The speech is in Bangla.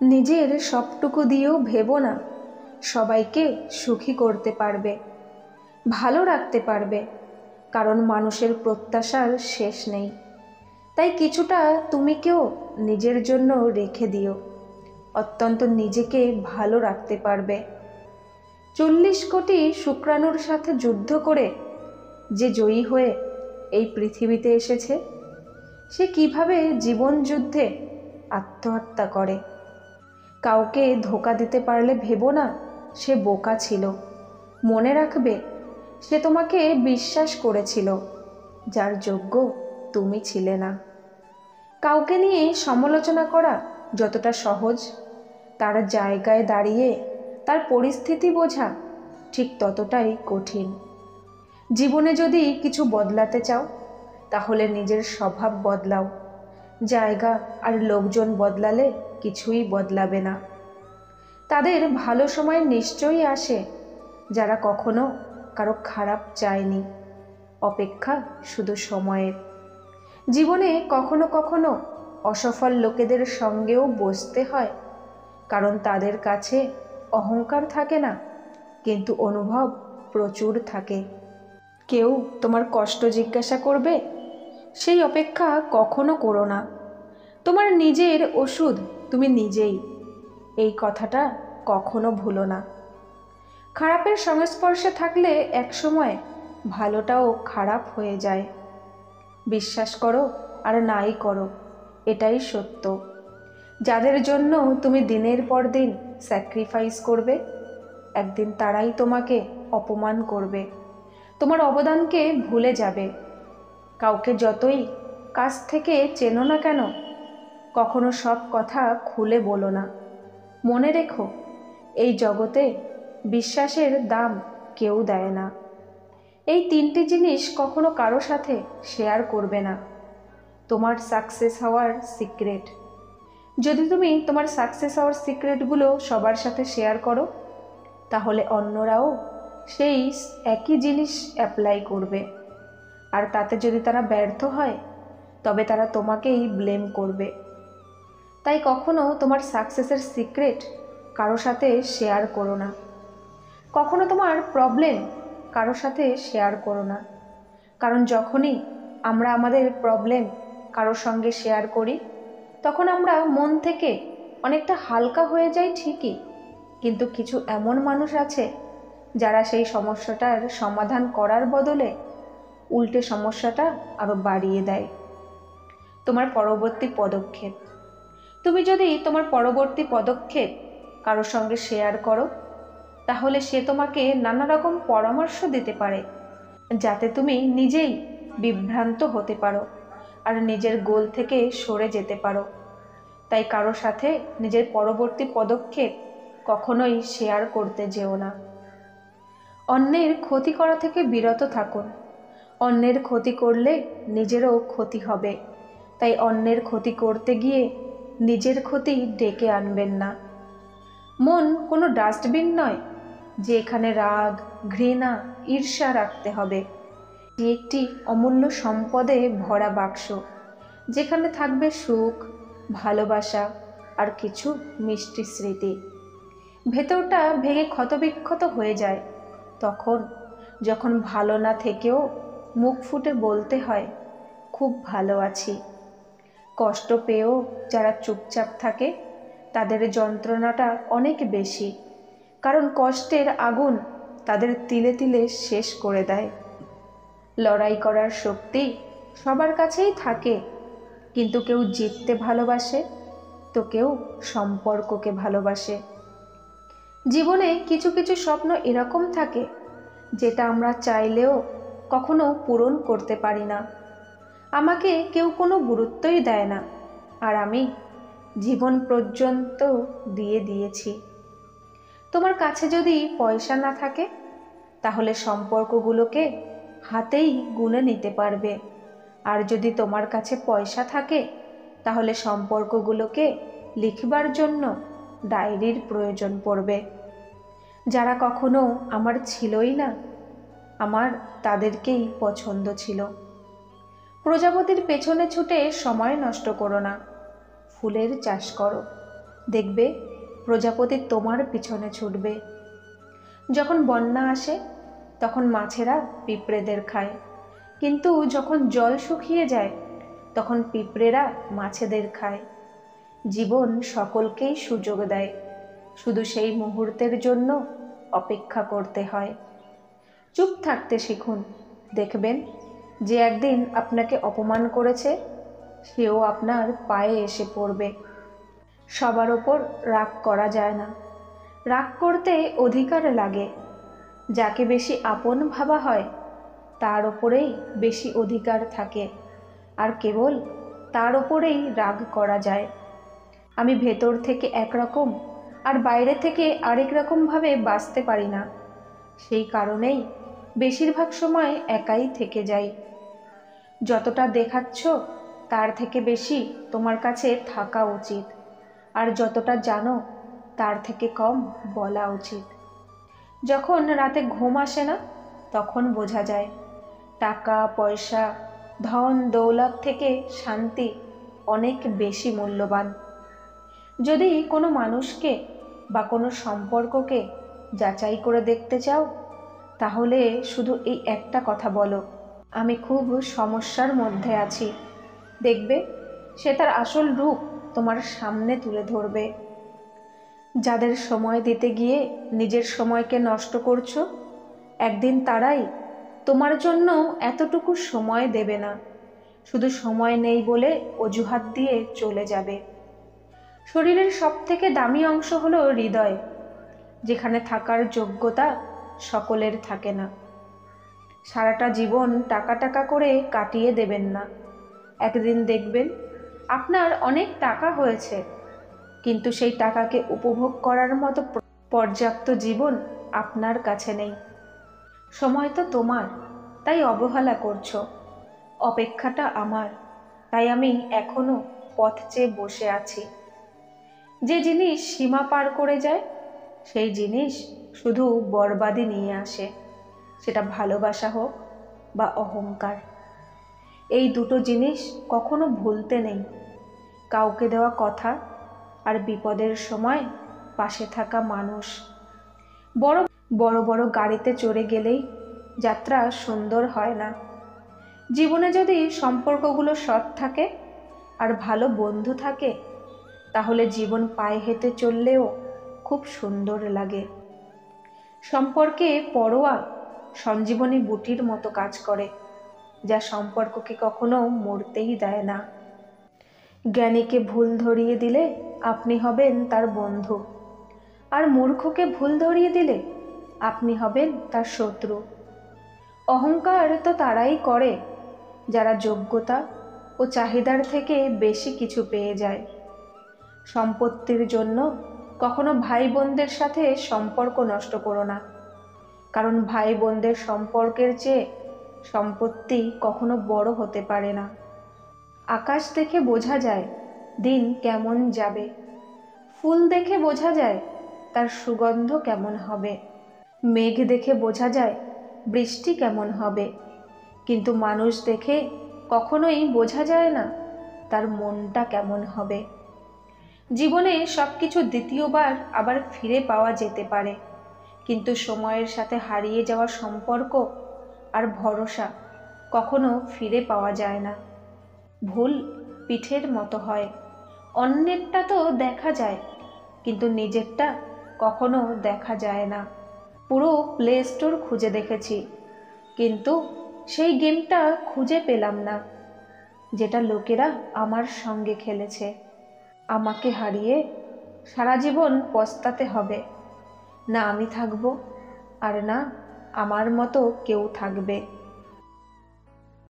নিজের সবটুকু দিয়েও ভেবো না সবাইকে সুখী করতে পারবে, ভালো রাখতে পারবে, কারণ মানুষের প্রত্যাশার শেষ নেই। তাই কিছুটা তুমি কেউ নিজের জন্য রেখে দিও, অত্যন্ত নিজেকে ভালো রাখতে পারবে। 40 কোটি শুক্রাণুর সাথে যুদ্ধ করে যে জয়ী হয়ে এই পৃথিবীতে এসেছে, সে কিভাবে জীবন যুদ্ধে আত্মহত্যা করে। কাউকে ধোঁকা দিতে পারলে ভেবো না সে বোকা ছিল। মনে রাখবে সে তোমাকে বিশ্বাস করেছিল, যার যোগ্য তুমি ছিলে না। কাউকে নিয়ে সমালোচনা করা যতটা সহজ, তার জায়গায় দাঁড়িয়ে তার পরিস্থিতি বোঝা ঠিক ততটাই কঠিন। জীবনে যদি কিছু বদলাতে চাও তাহলে নিজের স্বভাব বদলাও। জায়গা আর লোকজন বদলালে কিছুই বদলাবে না। তাদের ভালো সময় নিশ্চয়ই আসে যারা কখনো কারো খারাপ চায়নি। অপেক্ষা শুধু সময়ের। জীবনে কখনো কখনো অসফল লোকেদের সঙ্গেও বসতে হয়, কারণ তাদের কাছে অহংকার থাকে না, কিন্তু অনুভব প্রচুর থাকে। কেউ তোমার কষ্ট জিজ্ঞাসা করবে, সেই অপেক্ষা কখনো করো না। তোমার নিজের ওষুধ তুমি নিজেই, এই কথাটা কখনো ভুলো না। খারাপের সংস্পর্শে থাকলে একসময় ভালোটাও খারাপ হয়ে যায়। বিশ্বাস করো আর নাই করো, এটাই সত্য। যাদের জন্য তুমি দিনের পর দিন স্যাক্রিফাইস করবে, একদিন তারাই তোমাকে অপমান করবে, তোমার অবদানকে ভুলে যাবে। কাউকে যতই কাছ থেকে চেনো না কেন, কখনো সব কথা খুলে বলো না। মনে রেখো, এই জগতে বিশ্বাসের দাম কেউ দেয় না। এই 3টি জিনিস কখনো কারো সাথে শেয়ার করবে না। তোমার সাকসেস হওয়ার সিক্রেট। যদি তুমি তোমার সাকসেস হওয়ার সিক্রেটগুলো সবার সাথে শেয়ার করো, তাহলে অন্যরাও সেই একই জিনিস অ্যাপ্লাই করবে। আর তাতে যদি তারা ব্যর্থ হয়, তবে তারা তোমাকেই ব্লেম করবে। তাই কখনো তোমার সাকসেসের সিক্রেট কারো সাথে শেয়ার করো না। কখনো তোমার প্রবলেম কারো সাথে শেয়ার করো না, কারণ যখনই আমরা আমাদের প্রবলেম কারোর সঙ্গে শেয়ার করি, তখন আমরা মন থেকে অনেকটা হালকা হয়ে যাই ঠিকই, কিন্তু কিছু এমন মানুষ আছে যারা সেই সমস্যাটার সমাধান করার বদলে উল্টে সমস্যাটা আরও বাড়িয়ে দেয়। তোমার পরবর্তী পদক্ষেপ। তুমি যদি তোমার পরবর্তী পদক্ষেপ কারোর সঙ্গে শেয়ার করো, তাহলে সে তোমাকে নানা রকম পরামর্শ দিতে পারে, যাতে তুমি নিজেই বিভ্রান্ত হতে পারো আর নিজের গোল থেকে সরে যেতে পারো। তাই কারো সাথে নিজের পরবর্তী পদক্ষেপ কখনোই শেয়ার করতে যেও না। অন্যের ক্ষতি করা থেকে বিরত থাকুন। অন্যের ক্ষতি করলে নিজেরও ক্ষতি হবে, তাই অন্যের ক্ষতি করতে গিয়ে নিজের ক্ষতি ডেকে আনবেন না। মন কোনো ডাস্টবিন নয় যে এখানে রাগ, ঘৃণা, ঈর্ষা রাখতে হবে। এটি একটি অমূল্য সম্পদে ভরা বাক্স, যেখানে থাকবে সুখ, ভালোবাসা আর কিছু মিষ্টি স্মৃতি। ভেতরটা ভেঙে ক্ষতবিক্ষত হয়ে যায় তখন, যখন ভালো না থেকেও মুখ ফুটে বলতে হয় খুব ভালো আছি। কষ্ট পেয়েও যারা চুপচাপ থাকে তাদের যন্ত্রণাটা অনেক বেশি, কারণ কষ্টের আগুন তাদের তিলে তিলে শেষ করে দেয়। লড়াই করার শক্তি সবার কাছেই থাকে, কিন্তু কেউ জিততে ভালোবাসে তো কেউ সম্পর্ককে ভালোবাসে। জীবনে কিছু কিছু স্বপ্ন এরকম থাকে যেটা আমরা চাইলেও কখনো পূরণ করতে পারি না। আমাকে কেউ কোনো গুরুত্বই দেয় না, আর আমি জীবন পর্যন্ত দিয়ে দিয়েছি। তোমার কাছে যদি পয়সা না থাকে, তাহলে সম্পর্কগুলোকে হাতেই গুনে নিতে পারবে। আর যদি তোমার কাছে পয়সা থাকে, তাহলে সম্পর্কগুলোকে লিখবার জন্য ডায়েরির প্রয়োজন পড়বে। যারা কখনো আমার ছিলই না, আমার তাদেরকেই পছন্দ ছিল। প্রজাপতির পেছনে ছুটে সময় নষ্ট করো না, ফুলের চাষ করো। দেখবে প্রজাপতি তোমার পিছনে ছুটবে। যখন বন্যা আসে তখন মাছেরা পিঁপড়েদের খায়, কিন্তু যখন জল শুকিয়ে যায় তখন পিঁপড়েরা মাছেদের খায়। জীবন সকলকেই সুযোগ দেয়, শুধু সেই মুহূর্তের জন্য অপেক্ষা করতে হয়। চুপ থাকতে শিখুন, দেখবেন যে একদিন আপনাকে অপমান করেছে সেও আপনার পায়ে এসে পড়বে। সবার ওপর রাগ করা যায় না, রাগ করতে অধিকার লাগে। যাকে বেশি আপন ভাবা হয় তার ওপরেই বেশি অধিকার থাকে, আর কেবল তার ওপরেই রাগ করা যায়। আমি ভেতর থেকে একরকম আর বাইরে থেকে আরেক রকমভাবে বাঁচতে পারি না, সেই কারণেই বেশিরভাগ সময় একাই থেকে যাই। যতটা দেখাচ্ছ তার থেকে বেশি তোমার কাছে থাকা উচিত, আর যতটা জানো তার থেকে কম বলা উচিত। যখন রাতে ঘুম আসে না তখন বোঝা যায় টাকা পয়সা ধন দৌলত থেকে শান্তি অনেক বেশি মূল্যবান। যদি কোনো মানুষকে বা কোনো সম্পর্ককে যাচাই করে দেখতে চাও তাহলে শুধু এই একটা কথা বলো, আমি খুব সমস্যার মধ্যে আছি। দেখবে সে তার আসল রূপ তোমার সামনে তুলে ধরবে। যাদের সময় দিতে গিয়ে নিজের সময়কে নষ্ট করছো, একদিন তারাই তোমার জন্য এতটুকু সময় দেবে না, শুধু সময় নেই বলে অজুহাত দিয়ে চলে যাবে। শরীরের সবথেকে দামি অংশ হলো হৃদয়, যেখানে থাকার যোগ্যতা সকলের থাকে না। সারাটা জীবন টাকা টাকা করে কাটিয়ে দেবেন না। একদিন দেখবেন আপনার অনেক টাকা হয়েছে, কিন্তু সেই টাকাকে উপভোগ করার মতো পর্যাপ্ত জীবন আপনার কাছে নেই। সময় তো তোমার, তাই অবহেলা করছো। অপেক্ষাটা আমার, তাই আমি এখনো পথ চেয়ে বসে আছি। যে জিনিস সীমা পার করে যায় সেই জিনিস শুধু বরবাদি নিয়ে আসে, সেটা ভালোবাসা হোক বা অহংকার। এই দুটো জিনিস কখনো ভুলতে নেই, কাউকে দেওয়া কথা আর বিপদের সময় পাশে থাকা মানুষ। বড় বড় বড় গাড়িতে চড়ে গেলেই যাত্রা সুন্দর হয় না। জীবনে যদি সম্পর্কগুলো সৎ থাকে আর ভালো বন্ধু থাকে তাহলে জীবন পায়ে হেঁটে চললেও খুব সুন্দর লাগে। সম্পর্কে পরোয়া সঞ্জীবনী বুটির মতো কাজ করে, যা সম্পর্ককে কখনো মরতেই দেয় না। জ্ঞানীকে ভুল ধরিয়ে দিলে আপনি হবেন তার বন্ধু, আর মূর্খকে ভুল ধরিয়ে দিলে আপনি হবেন তার শত্রু। অহংকার তো তারাই করে যারা যোগ্যতা ও চাহিদার থেকে বেশি কিছু পেয়ে যায়। সম্পত্তির জন্য কখনো ভাই বোনদের সাথে সম্পর্ক নষ্ট করো না, কারণ ভাই বোনদের সম্পর্কের চেয়ে সম্পত্তি কখনো বড় হতে পারে না। আকাশ দেখে বোঝা যায় দিন কেমন যাবে, ফুল দেখে বোঝা যায় তার সুগন্ধ কেমন হবে, মেঘ দেখে বোঝা যায় বৃষ্টি কেমন হবে, কিন্তু মানুষ দেখে কখনোই বোঝা যায় না তার মনটা কেমন হবে। জীবনে সব কিছু দ্বিতীয়বার আবার ফিরে পাওয়া যেতে পারে, কিন্তু সময়ের সাথে হারিয়ে যাওয়া সম্পর্ক আর ভরসা কখনো ফিরে পাওয়া যায় না। ভুল পিঠের মতো হয়, অন্যেরটা তো দেখা যায় কিন্তু নিজেরটা কখনো দেখা যায় না। পুরো প্লে স্টোর খুঁজে দেখেছি, কিন্তু সেই গেমটা খুঁজে পেলাম না যেটা লোকেরা আমার সঙ্গে খেলেছে। আমাকে হারিয়ে সারা জীবন পস্তাতে হবে, না আমি থাকবো আর না আমার মতো কেউ থাকবে।